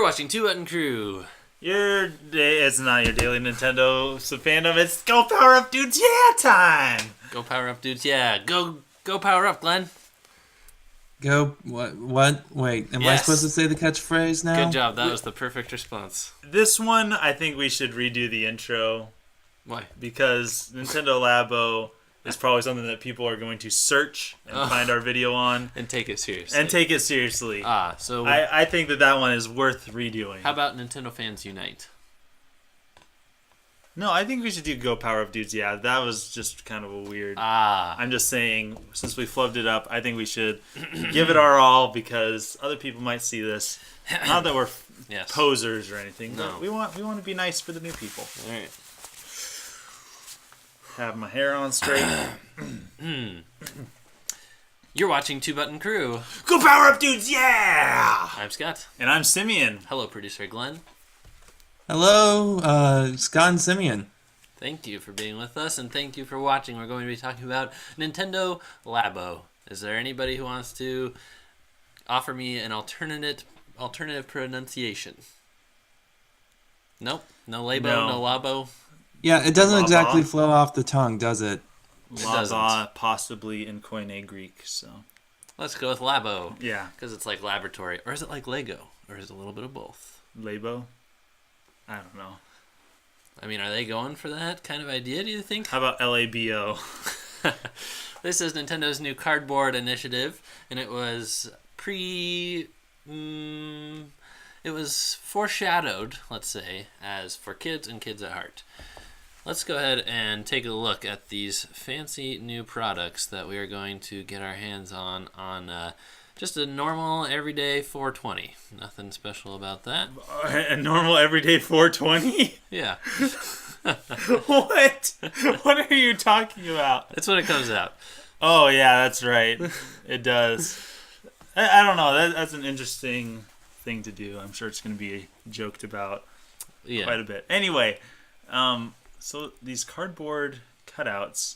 watching Two Button Crew. It's not your daily Nintendo fandom. It's Go Power Up Dudes, yeah time! Go Power Up Dudes, yeah. Go Power Up, Glenn. Go, what? Wait, am I supposed to say the catchphrase now? Good job, that was the perfect response. This one, I think we should redo the intro. Why? Because Nintendo Labo is probably something that people are going to search and find our video on. And take it seriously. So I think that one is worth redoing. How about Nintendo Fans Unite? No, I think we should do Go Power Up Dudes. Yeah, that was just kind of a weird... I'm just saying, since we flubbed it up, I think we should give it our all because other people might see this. Not that we're posers or anything. No. We want to be nice for the new people. All right. Have my hair on straight. You're watching Two Button Crew. Go Power Up Dudes, yeah! I'm Scott. And I'm Simeon. Hello, Producer Glen. Hello, Scott and Simeon. Thank you for being with us, and thank you for watching. We're going to be talking about Nintendo Labo. Is there anybody who wants to offer me an alternative pronunciation? Nope. No Labo, no Labo. Yeah, it doesn't exactly flow off the tongue, does it? Lava, possibly in Koine Greek, so. Let's go with Labo. Yeah. Because it's like laboratory. Or is it like Lego? Or is it a little bit of both? Labo? I don't know. I mean, are they going for that kind of idea, do you think? How about LABO? This is Nintendo's new cardboard initiative, and it was it was foreshadowed, let's say, as for kids and kids at heart. Let's go ahead and take a look at these fancy new products that we are going to get our hands on just a normal, everyday 420. Nothing special about that. A normal, everyday 420? Yeah. What? What are you talking about? That's when it comes out. Oh, yeah, that's right. It does. I don't know. That's an interesting thing to do. I'm sure it's going to be joked about quite a bit. Anyway, so these cardboard cutouts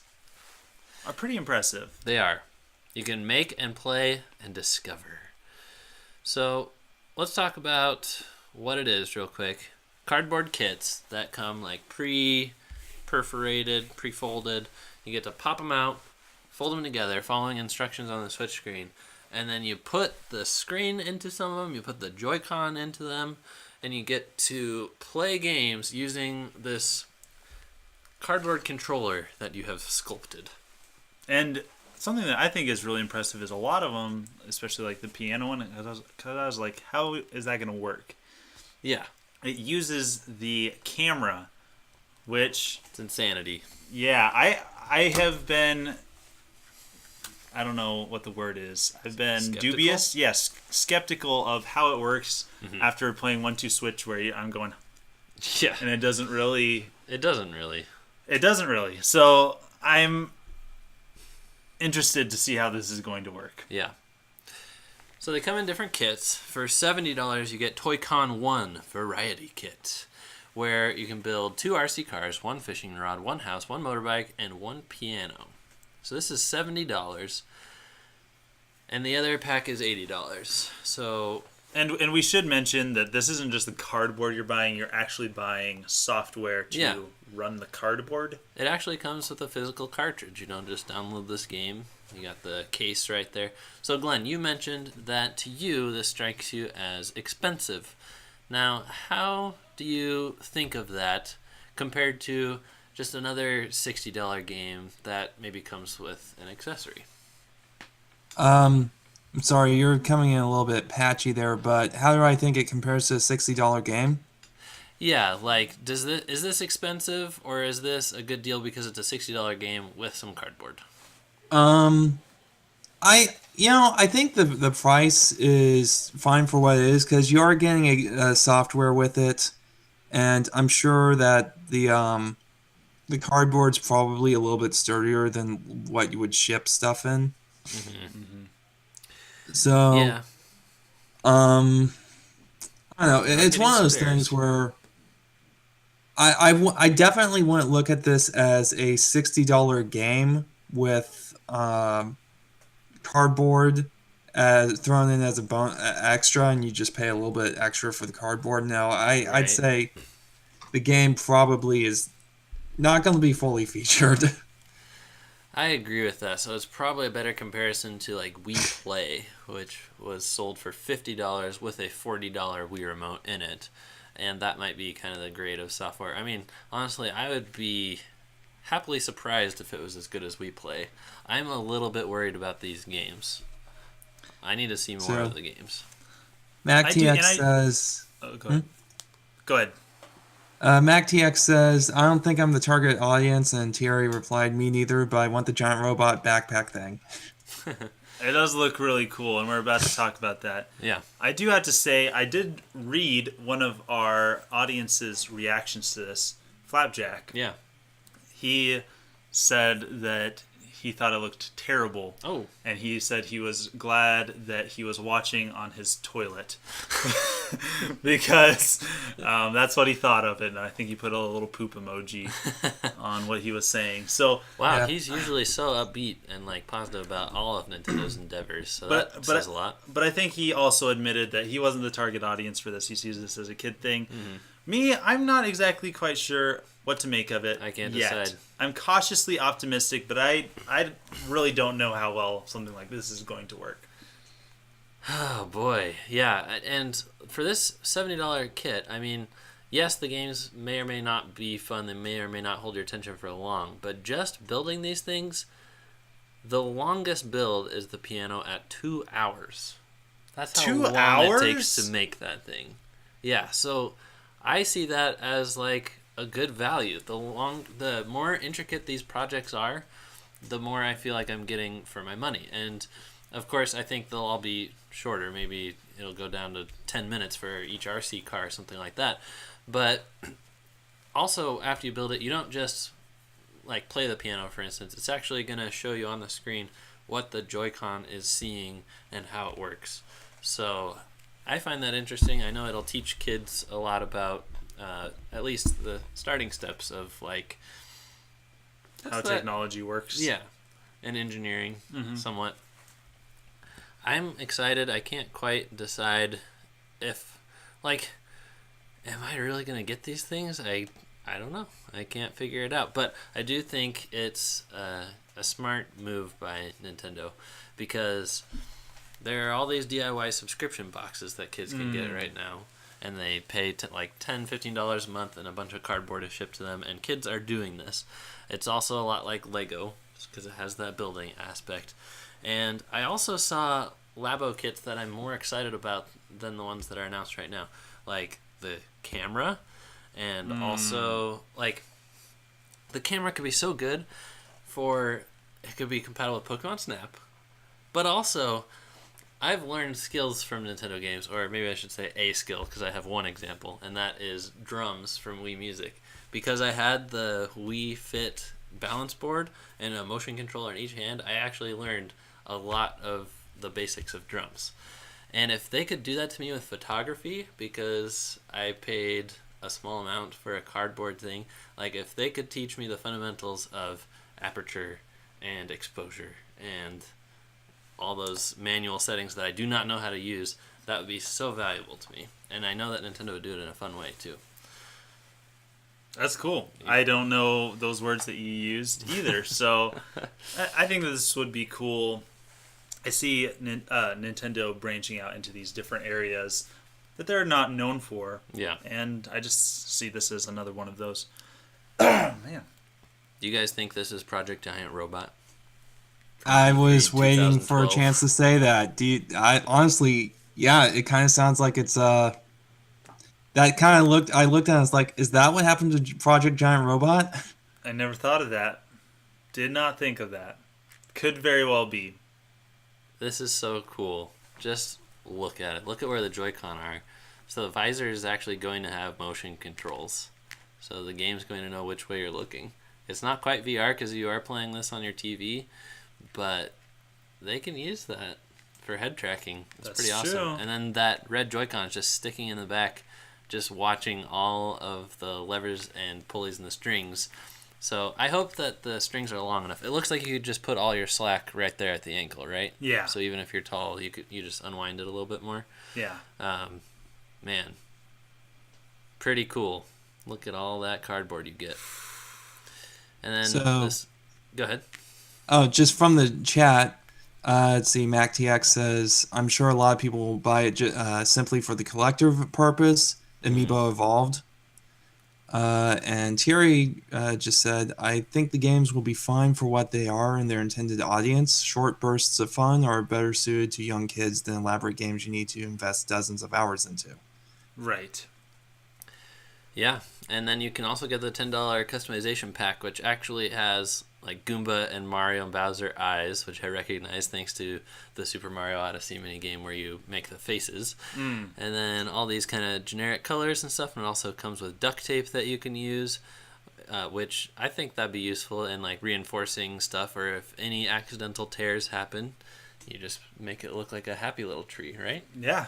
are pretty impressive. They are. You can make and play and discover. So let's talk about what it is real quick. Cardboard kits that come like pre-perforated, pre-folded. You get to pop them out, fold them together, following instructions on the Switch screen. And then you put the screen into some of them, you put the Joy-Con into them, and you get to play games using this cardboard controller that you have sculpted. And something that I think is really impressive is a lot of them, especially like the piano one, because I was like, how is that going to work? Yeah. It uses the camera, which... It's insanity. Yeah, I have been... I don't know what the word is. I've been dubious. Yes, skeptical of how it works after playing 1-2 Switch where I'm going... Yeah. And it doesn't really... It doesn't really. So I'm interested to see how this is going to work. Yeah. So they come in different kits. For $70, you get Toy-Con 1 Variety Kit, where you can build 2 RC cars, 1 fishing rod, 1 house, 1 motorbike, and 1 piano. So this is $70, and the other pack is $80. So... And we should mention that this isn't just the cardboard you're buying. You're actually buying software to run the cardboard. It actually comes with a physical cartridge. You don't just download this game. You got the case right there. So, Glenn, you mentioned that to you this strikes you as expensive. Now, how do you think of that compared to just another $60 game that maybe comes with an accessory? I'm sorry, you're coming in a little bit patchy there, but how do I think it compares to a $60 game? Yeah, like, is this expensive, or is this a good deal because it's a $60 game with some cardboard? I think the price is fine for what it is, because you are getting a software with it, and I'm sure that the cardboard's probably a little bit sturdier than what you would ship stuff in. So, yeah. I don't know. It's one of those things where I definitely wouldn't look at this as a $60 game with cardboard thrown in as a extra, and you just pay a little bit extra for the cardboard. No, I'd say the game probably is not going to be fully featured. I agree with that. So it's probably a better comparison to like Wii Play, which was sold for $50 with a $40 Wii remote in it. And that might be kind of the grade of software. I mean, honestly, I would be happily surprised if it was as good as Wii Play. I'm a little bit worried about these games. I need to see more of the games. MacTX says... Oh, go ahead. Go ahead. MacTX says, I don't think I'm the target audience, and Thierry replied, me neither, but I want the giant robot backpack thing. It does look really cool, and we're about to talk about that. Yeah. I do have to say, I did read one of our audience's reactions to this, Flapjack. Yeah. He said that he thought it looked terrible. Oh. And he said he was glad that he was watching on his toilet. Because that's what he thought of it. And I think he put a little poop emoji on what he was saying. So wow, he's usually so upbeat and like positive about all of Nintendo's endeavors. So that says a lot. But I think he also admitted that he wasn't the target audience for this. He sees this as a kid thing. Mm-hmm. Me, I'm not exactly quite sure what to make of it. I can't yet. decide. I'm cautiously optimistic, but I really don't know how well something like this is going to work. Oh boy, yeah. And for this $70 kit, I mean, yes, the games may or may not be fun. They may or may not hold your attention for long. But just building these things, the longest build is the piano at 2 hours. That's how long it takes to make that thing. Yeah, so I see that as like a good value. The more intricate these projects are, the more I feel like I'm getting for my money. And of course, I think they'll all be shorter. Maybe it'll go down to 10 minutes for each RC car or something like that. But also, after you build it, you don't just like play the piano, for instance. It's actually going to show you on the screen what the Joy-Con is seeing and how it works. So I find that interesting. I know it'll teach kids a lot about at least the starting steps of like how technology works. Yeah, and engineering somewhat. I'm excited. I can't quite decide if, like, am I really going to get these things? I don't know. I can't figure it out. But I do think it's a smart move by Nintendo because there are all these DIY subscription boxes that kids can get right now. And they pay like $10, $15 a month and a bunch of cardboard is shipped to them. And kids are doing this. It's also a lot like Lego because it has that building aspect. And I also saw Labo kits that I'm more excited about than the ones that are announced right now. Like the camera and also like the camera could be so good it could be compatible with Pokemon Snap. But also I've learned skills from Nintendo games, or maybe I should say a skill, because I have one example, and that is drums from Wii Music. Because I had the Wii Fit balance board and a motion controller in each hand, I actually learned a lot of the basics of drums. And if they could do that to me with photography, because I paid a small amount for a cardboard thing, like if they could teach me the fundamentals of aperture and exposure and all those manual settings that I do not know how to use, that would be so valuable to me. And I know that Nintendo would do it in a fun way, too. That's cool. Yeah. I don't know those words that you used either, so I think that this would be cool. I see Nintendo branching out into these different areas that they're not known for. Yeah. And I just see this as another one of those. Man. Do you guys think this is Project Giant Robot? I was waiting for a chance to say that. I honestly, yeah, it kind of sounds like it's that kind of I looked at it and was like, is that what happened to Project Giant Robot? I never thought of that. Did not think of that. Could very well be. This is so cool. Just look at it. Look at where the Joy-Con are. So the visor is actually going to have motion controls. So the game's going to know which way you're looking. It's not quite VR because you are playing this on your TV, but they can use that for head tracking. It's pretty awesome. True. And then that red Joy-Con is just sticking in the back, just watching all of the levers and pulleys and the strings So I hope that the strings are long enough. It looks like you could just put all your slack right there at the ankle, right? Yeah. So even if you're tall, you just unwind it a little bit more. Yeah. Man, pretty cool. Look at all that cardboard you get. And then go ahead. Oh, just from the chat, let's see, MacTX says, I'm sure a lot of people will buy it simply for the collector purpose, Amiibo Evolved. And Thierry just said, I think the games will be fine for what they are and their intended audience. Short bursts of fun are better suited to young kids than elaborate games you need to invest dozens of hours into. Right. Yeah, and then you can also get the $10 customization pack, which actually has like Goomba and Mario and Bowser eyes, which I recognize thanks to the Super Mario Odyssey minigame where you make the faces. And then all these kind of generic colors and stuff, and it also comes with duct tape that you can use, which I think that'd be useful in like reinforcing stuff, or if any accidental tears happen, you just make it look like a happy little tree, right? Yeah.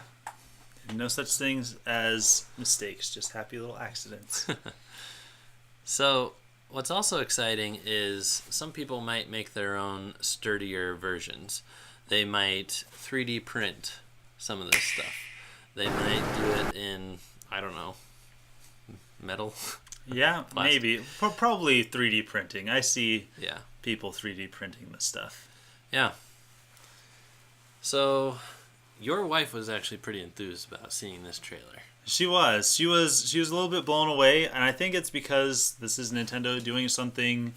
No such things as mistakes, just happy little accidents. So what's also exciting is some people might make their own sturdier versions. They might 3D print some of this stuff. They might do it in, I don't know, metal. Yeah, Plastic. maybe. Probably 3D printing. I see Yeah. people 3D printing this stuff. Yeah. So your wife was actually pretty enthused about seeing this trailer. She was a little bit blown away, and I think it's because this is Nintendo doing something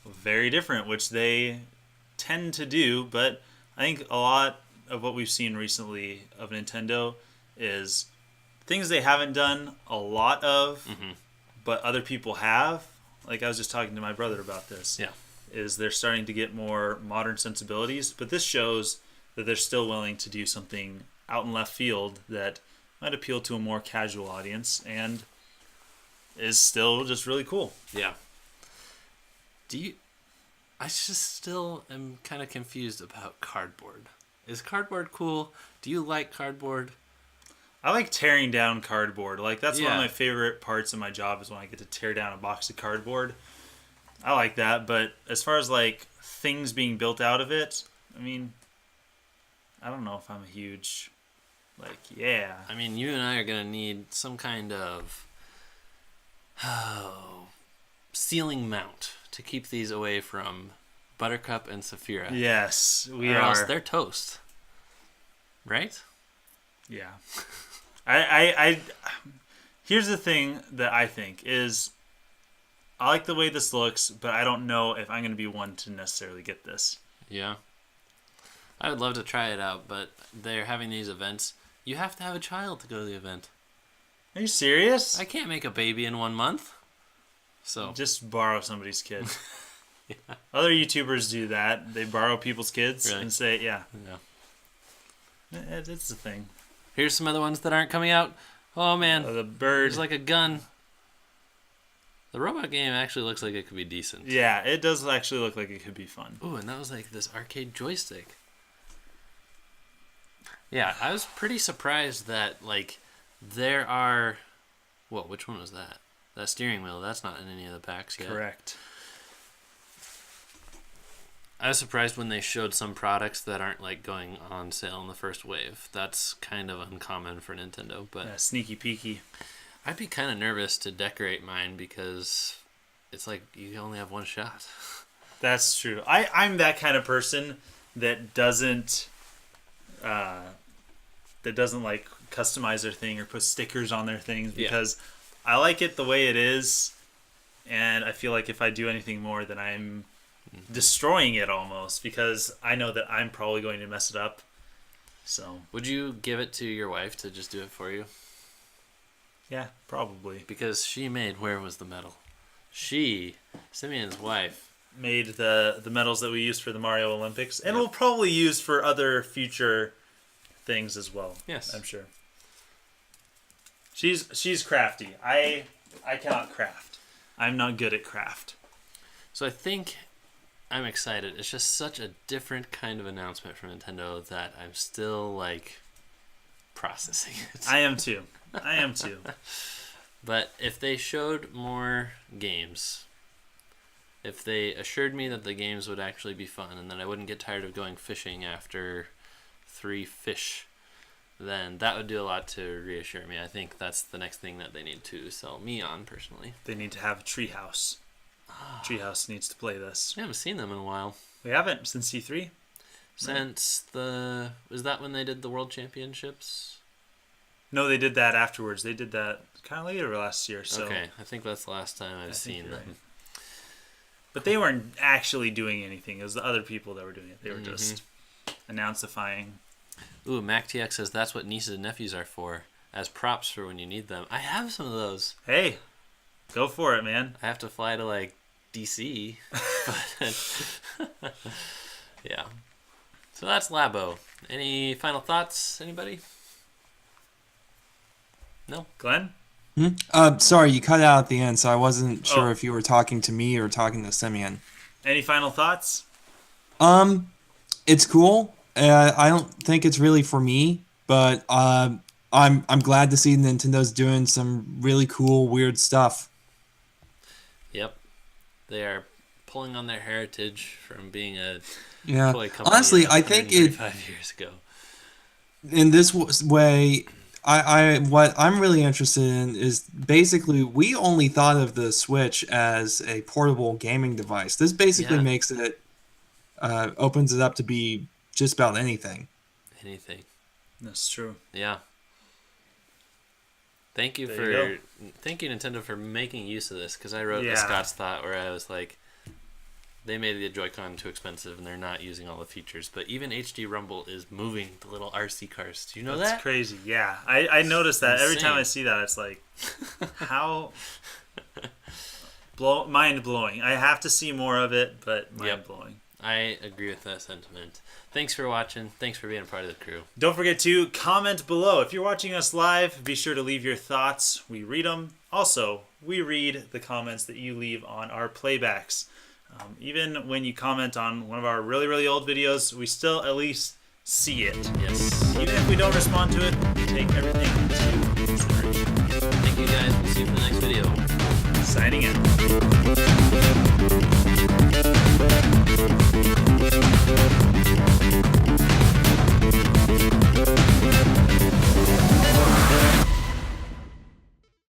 very different, which they tend to do, but I think a lot of what we've seen recently of Nintendo is things they haven't done a lot of, but other people have. Like I was just talking to my brother about this. Yeah. Is they're starting to get more modern sensibilities, but this shows that they're still willing to do something out in left field that might appeal to a more casual audience and is still just really cool. Yeah. I just still am kind of confused about cardboard. Is cardboard cool? Do you like cardboard? I like tearing down cardboard. Like that's one of Yeah. my favorite parts of my job is when I get to tear down a box of cardboard. I like that, but as far as like things being built out of it, I mean, I don't know if I'm a huge yeah. I mean, you and I are going to need some kind of ceiling mount to keep these away from Buttercup and Saphira. Yes, we or are. else they're toast. Right? Yeah. I here's the thing that I think is I like the way this looks, but I don't know if I'm going to be one to necessarily get this. Yeah. I would love to try it out, but they're having these events. You have to have a child to go to the event. Are you serious? I can't make a baby in 1 month. So Just borrow somebody's kid. yeah. Other YouTubers do that. They borrow people's kids Really? and say, yeah. Yeah. It's the thing. Here's some other ones that aren't coming out. Oh man, The bird. there's like a gun. The robot game actually looks like it could be decent. Yeah, it does actually look like it could be fun. Ooh, and that was like this arcade joystick. Yeah, I was pretty surprised that like there are. Whoa, which one was that? That steering wheel. That's not in any of the packs yet. Correct. I was surprised when they showed some products that aren't like going on sale in the first wave. That's kind of uncommon for Nintendo, but Yeah, sneaky peeky. I'd be kind of nervous to decorate mine because it's like you only have one shot. That's true. I'm that kind of person that doesn't like customize their thing or put stickers on their things because I like it the way it is, and I feel like if I do anything more, then I'm destroying it almost because I know that I'm probably going to mess it up. So Would you give it to your wife to just do it for you? yeah, probably. Because she made Where Was the Medal? Simeon's wife, Made the medals that we used for the Mario Olympics, and we'll probably use for other future things as well. Yes. I'm sure. She's crafty. I cannot craft. I'm not good at craft. So I think I'm excited. It's just such a different kind of announcement from Nintendo that I'm still like processing it. I am too. But if they showed more games, if they assured me that the games would actually be fun and that I wouldn't get tired of going fishing after 3 fish, then that would do a lot to reassure me. I think that's the next thing that they need to sell me on, personally. They need to have a Treehouse. Treehouse needs to play this. I haven't seen them in a while. We haven't since C3. Since the... Was that when they did the World Championships? No, they did that afterwards. They did that kind of later last year. So okay, I think that's the last time I've seen them. Right. But they weren't actually doing anything. It was the other people that were doing it. They were just announcifying. Ooh, MacTX says that's what nieces and nephews are for, as props for when you need them. I have some of those. Hey, go for it, man. I have to fly to, like, DC. But yeah. So that's Labo. Any final thoughts, anybody? No? Glenn? Sorry, you cut out at the end, so I wasn't sure if you were talking to me or talking to Simeon. Any final thoughts? It's cool. I don't think it's really for me, but I'm glad to see Nintendo's doing some really cool, weird stuff. Yep, they are pulling on their heritage from being a toy company. Honestly, I think 5 years ago. In this way, what I'm really interested in is basically we only thought of the Switch as a portable gaming device. This basically makes it opens it up to be just about anything. Anything. That's true. Yeah. Thank you Nintendo for making use of this, because I wrote the Scott's thought where I was like, they made the Joy-Con too expensive and they're not using all the features. But even HD Rumble is moving the little RC cars. Do you know that? That's crazy. Yeah, I noticed that. Every time I see that, it's like, how mind blowing. I have to see more of it, but mind blowing. I agree with that sentiment. Thanks for watching. Thanks for being a part of the crew. Don't forget to comment below. If you're watching us live, be sure to leave your thoughts. We read them. Also, we read the comments that you leave on our playbacks. Even when you comment on one of our really, really old videos, we still at least see it. Yes. Even if we don't respond to it, we take everything into consideration. Thank you guys. We'll see you for the next video. Signing out.